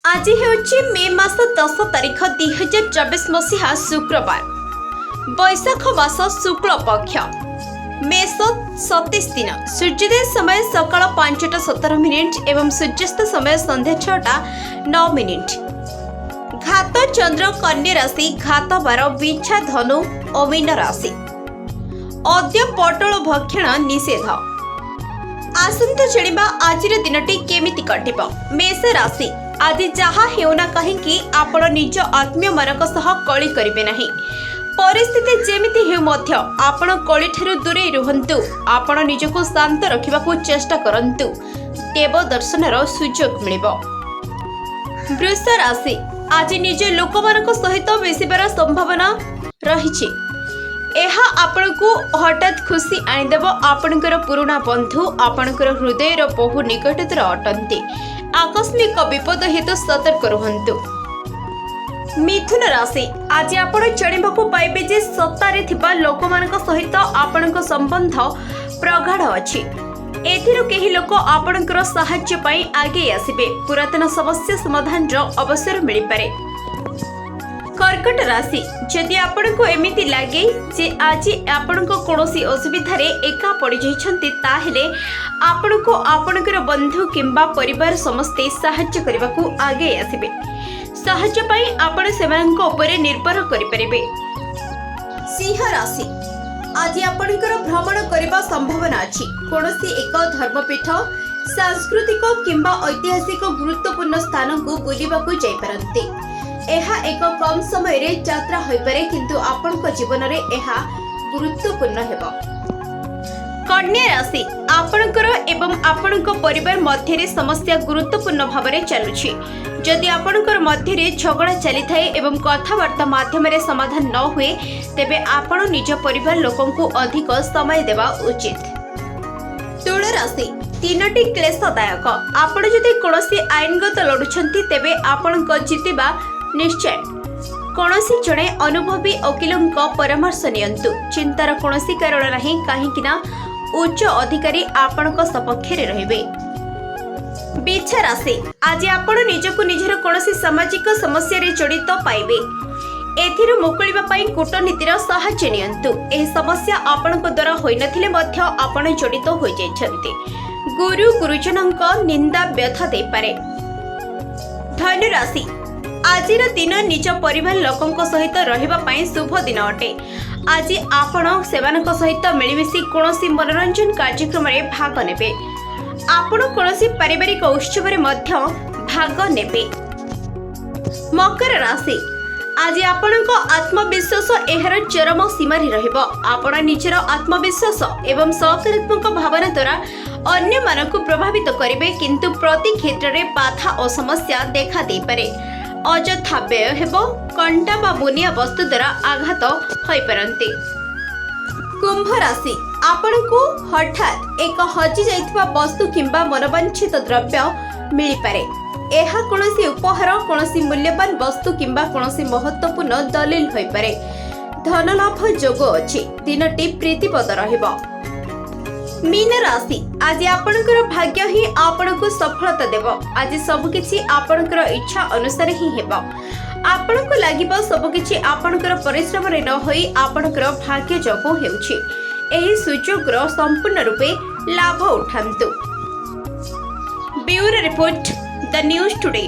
आज ହେଉଛି मे मास 10 तारिख 2024 मसीहा शुक्रवार बैशाख मास शुक्ल पक्ष मेष 27 दिन सूर्योदय समय सकाळ 5:17 एवं सूर्यास्त समय संध्या 6:09। घात चंद्र कन्या राशि, घात बार बिछा धनु और मीन राशि। अद्य पटल भक्षण निषेध। आसंता जानिबा आजिर दिनटी केमिति कटिब। मेष राशि, आज जहा हेउना कहीं आपण निज आत्मीय मानक सह कଳି करिवे नाही। परिस्थिति जेमिति हेउ मध्य आपण कଳି ठारु दूरे रुहंतु। आपण निजको शांत रखिबाकू चेष्टा करंतु। देव दर्शनर सुजोग मिलिबो। वृष राशि, आज निज लोकमानक सहित मिसिबार संभावना रहिछि। एहा आपनको हठात खुशी आनिदेव। आपणकर पुराणा बंधु आपणकर हृदयर बहु निकटतर अटंती। आकस्मिक विपद हेतु सतर्क रुहंतु। मिथुन राशि, आज आपण जानिबाकू पाइबे जे सत्तारे थिबा लोकमानक सहित आपणक संबंध प्रगाढ़ अछि। एथिरो केही लोक आपणकर सहाय्य पई आगे आसिबे। पुरातन समस्या समाधान रो अवसर मिलि पारे। कर्कट राशि, जदि आपनको एमिति लागे जे आज आपनको कोनोसी असुविधा रे एका पड़ी जाइछन्ति ताहेले आपनको आपणकर बंधु किंबा परिवार समस्ते सहाय्य करबाकू आगे आसिबे। सहाय्य पई आपण सेमानक उपरे निर्भर करि परिबे। सिंह राशि, आज आपणकर भ्रमण करबा संभावना अछि। कोनोसी एक धर्मपीठ, सांस्कृतिक किंबा ऐतिहासिक गुरुत्वपूर्ण स्थान को बुलिबाकू जाय परंते। एहा एक कम समय रे यात्रा होई पारे, किंतु आपनक जीवन रे एहा गुरुत्वपूर्ण हेबो। कन्या राशि, आपनकर एवं आपनक परिवार मध्य रे समस्या गुरुत्वपूर्ण भाव रे चलुछि। जदि आपनकर मध्य रे झगड़ा चली थाए एवं कथावार्ता माध्यम रे समाधान न हुए, तेबे आपण निज परिवार लोकन को अधिक समय देवा उचित। तुला राशि, तीनोटी क्लेशदायक। आपण जदि कोनोसी आईनगत लडुछंती तेबे आपनक जितिबा निश्चय। कोनोसी जणे अनुभवी वकीलंक परामर्श नियंतु। चिंतार कोनोसी कारण नाही, काहेकि उच्च अधिकारी आपनक सपक्ष रे रहिबे। वृष राशि, आज आपण निजको निजर कोनोसी सामाजिक समस्या रे जड़ित पाइबे। एथिरु मुकुलिबा पई कूटनीतिर सहाय्य नियंतु। एही समस्या आपनक द्वारा होई नथिले मध्य आपण जड़ित होई जाइछन्ति। गुरु गुरुजनक निंदा व्यथा दे पारे। धनु राशि, आजिर दिन निज परिवार लोकंक सहित रहिबा पई शुभ दिन अटे। आज आपण सेवानक सहित मिलिमिशि कोनोसी मनोरंजन कार्यक्रम रे भाग नेबे। आपण कोनोसी पारिवारिक उत्सव रे मध्य भाग नेबे। मकर राशि, आज आपणक आत्मविश्वास एहर चरम सीमा रे रहिबो। आपण निजर आत्मविश्वास एवं सकारात्मक भावना द्वारा अन्य मानकु प्रभावित करिवे, किंतु प्रति क्षेत्र रे बाधा और समस्या देखा दे पारे। अजथा व्यय हेबो। कंटा बा बुनिया वस्तु द्वारा आघात होई परंते। कुंभ राशि, आपनको हठात एक हजि जाइथिबा वस्तु किंबा मनोवांछित द्रव्य मिलि पारे। एहा कोनोसी उपहार, कोनोसी मूल्यवान वस्तु किंबा कोनोसी महत्वपूर्ण दलील होई पारे। धन लाभ जोग अछि। दिनटी प्रीतिपद रहिबो। मीन राशि, आज आपणकर भाग्य ही आपणको सफलता देव। आज सबकिछि आपणकर इच्छा अनुसार ही हेबो। आपणको लागिबो सबकिछि आपणकर परिश्रम रे न होई आपणकर भाग्य जोगो हेउछि। एही सुजोगरो संपूर्ण रूपे लाभ उठांतु। Bureau report, The News today.